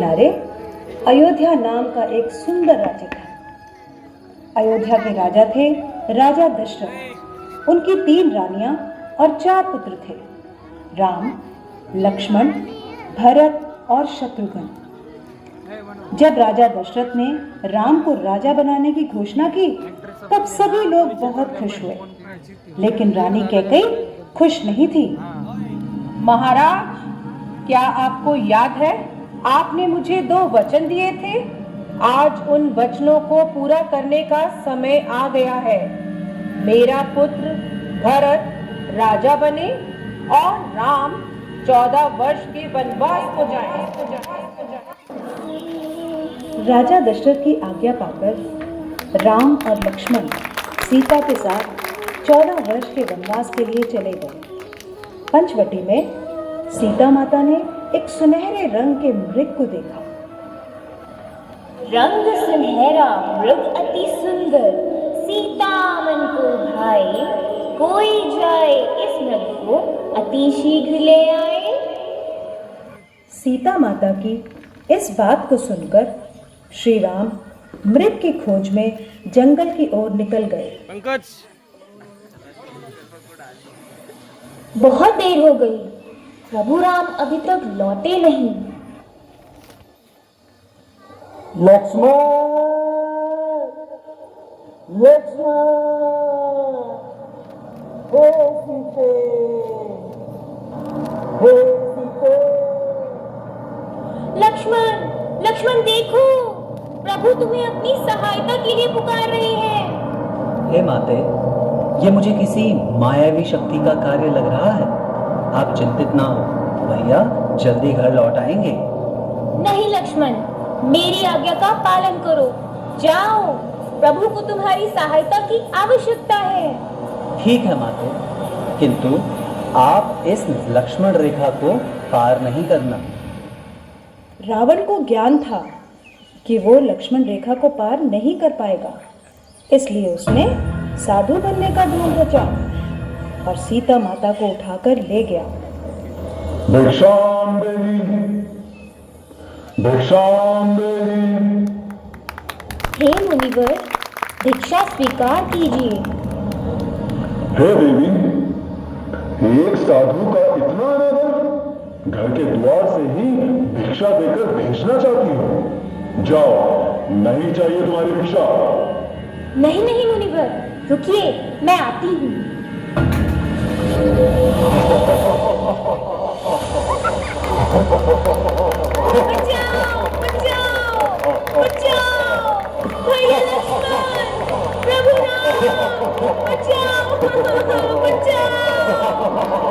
किनारे अयोध्या नाम का एक सुंदर राज्य था। अयोध्या के राजा थे राजा दशरथ। उनकी 3 रानियां और 4 पुत्र थे, राम, लक्ष्मण, भरत और शत्रुघ्न। जब राजा दशरथ ने राम को राजा बनाने की घोषणा की, तब सभी लोग बहुत खुश हुए, लेकिन रानी कैकेयी खुश नहीं थी। महाराज, क्या आपको याद है, आपने मुझे 2 वचन दिए थे। आज उन वचनों को पूरा करने का समय आ गया है। मेरा पुत्र भरत राजा बने और राम 14 वर्ष के वनवास को जाए। राजा दशरथ की आज्ञा पाकर राम और लक्ष्मण सीता के साथ 14 वर्ष के वनवास के लिए चले गए। पंचवटी में सीता माता ने एक सुनहरे रंग के मृग को देखा। रंग सुनहरा मृग अति सुंदर, सीता मन को भाए, कोई जाए इस मृग को अति शीघ्र ले आए। सीता माता की इस बात को सुनकर श्री राम मृग की खोज में जंगल की ओर निकल गए। पंकज, बहुत देर हो गई, प्रभु राम अभी तक लौटे नहीं। लक्ष्मण, लक्ष्मण, हे सीते, हे सीते। लक्ष्मण, लक्ष्मण देखो, प्रभु तुम्हें अपनी सहायता के लिए पुकार रहे हैं। हे माते, ये मुझे किसी मायावी शक्ति का कार्य लग रहा है। आप चिंतित ना हो, भैया जल्दी घर लौट आएंगे। नहीं लक्ष्मण, मेरी आज्ञा का पालन करो। जाओ, प्रभु को तुम्हारी सहायता की आवश्यकता है। ठीक है माते, किंतु आप इस लक्ष्मण रेखा को पार नहीं करना। रावण को ज्ञान था कि वो लक्ष्मण रेखा को पार नहीं कर पाएगा, इसलिए उसने साधु बनने का ढोंग रचा और सीता माता को उठाकर ले गया। भिक्षाम देहि, भिक्षाम देहि। हे मुनिवर, भिक्षा स्वीकार कीजिए। हे देवी, एक साधु का इतना अनादर, घर के द्वार से ही भिक्षा देकर भेजना चाहती हो। जाओ, नहीं चाहिए तुम्हारी भिक्षा। नहीं नहीं मुनिवर, रुकिए, मैं आती हूँ। बचाओ, बचाओ, बचाओ, भैया लक्ष्मण, प्रभु राम, बचाओ, बचाओ,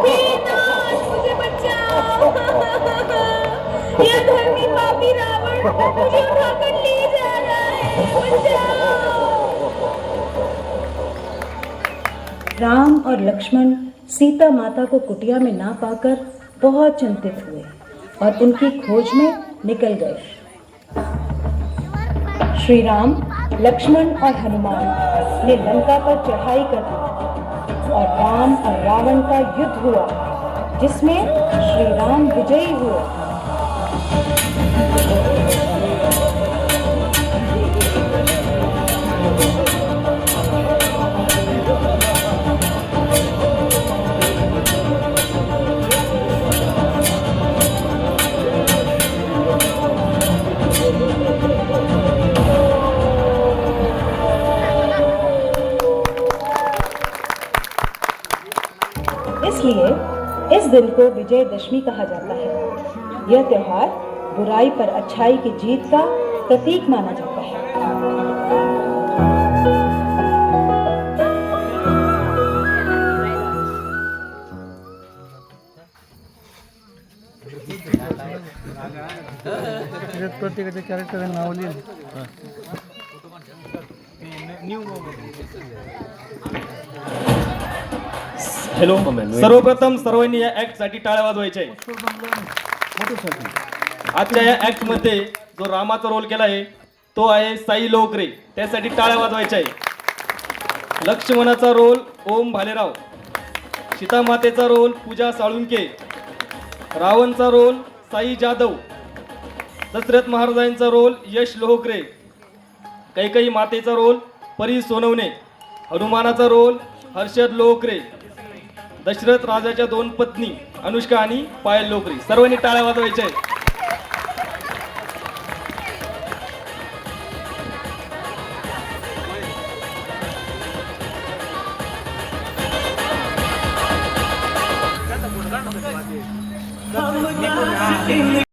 हे नाथ, मुझे बचाओ। यह धर्मी पापी रावण मुझे उठाकर ले जा रहा है, बचाओ। राम और लक्ष्मण सीता माता को कुटिया में ना पाकर बहुत चिंतित हुए और उनकी खोज में निकल गए। श्री राम, लक्ष्मण और हनुमान ने लंका पर चढ़ाई कर दी और राम और रावण का युद्ध हुआ, जिसमें श्री राम विजयी हुए। इसलिए इस दिन को विजयदशमी कहा जाता है। यह त्योहार बुराई पर अच्छाई की जीत का प्रतीक माना जाता है। प्रत्येकाच्या कॅरेक्टर नाव लिहिलं. हॅलो, सर्वप्रथम सर्वांनी या ऍक्ट साठी टाळ्या वाजवायच्या आहे. आजच्या या ऍक्ट मध्ये जो रामाचा रोल केला आहे तो आहे साई लोकरे, त्यासाठी टाळ्या वाजवायच्या आहे. लक्ष्मणाचा रोल ओम भालेराव, सीतामातेचा रोल पूजा साळुंके, रावणचा रोल साई जाधव, दशरथ महाराजांचा रोल यश लोहकरे, कैकई मातेचा रोल परी सोनवणे, हनुमानाचा रोल हर्षद लोकरे, दशरथ राजाच्या 2 पत्नी अनुष्का आणि पायल लोकरे. सर्वांनी टाळ्या वाजवायच्या आहेत. हम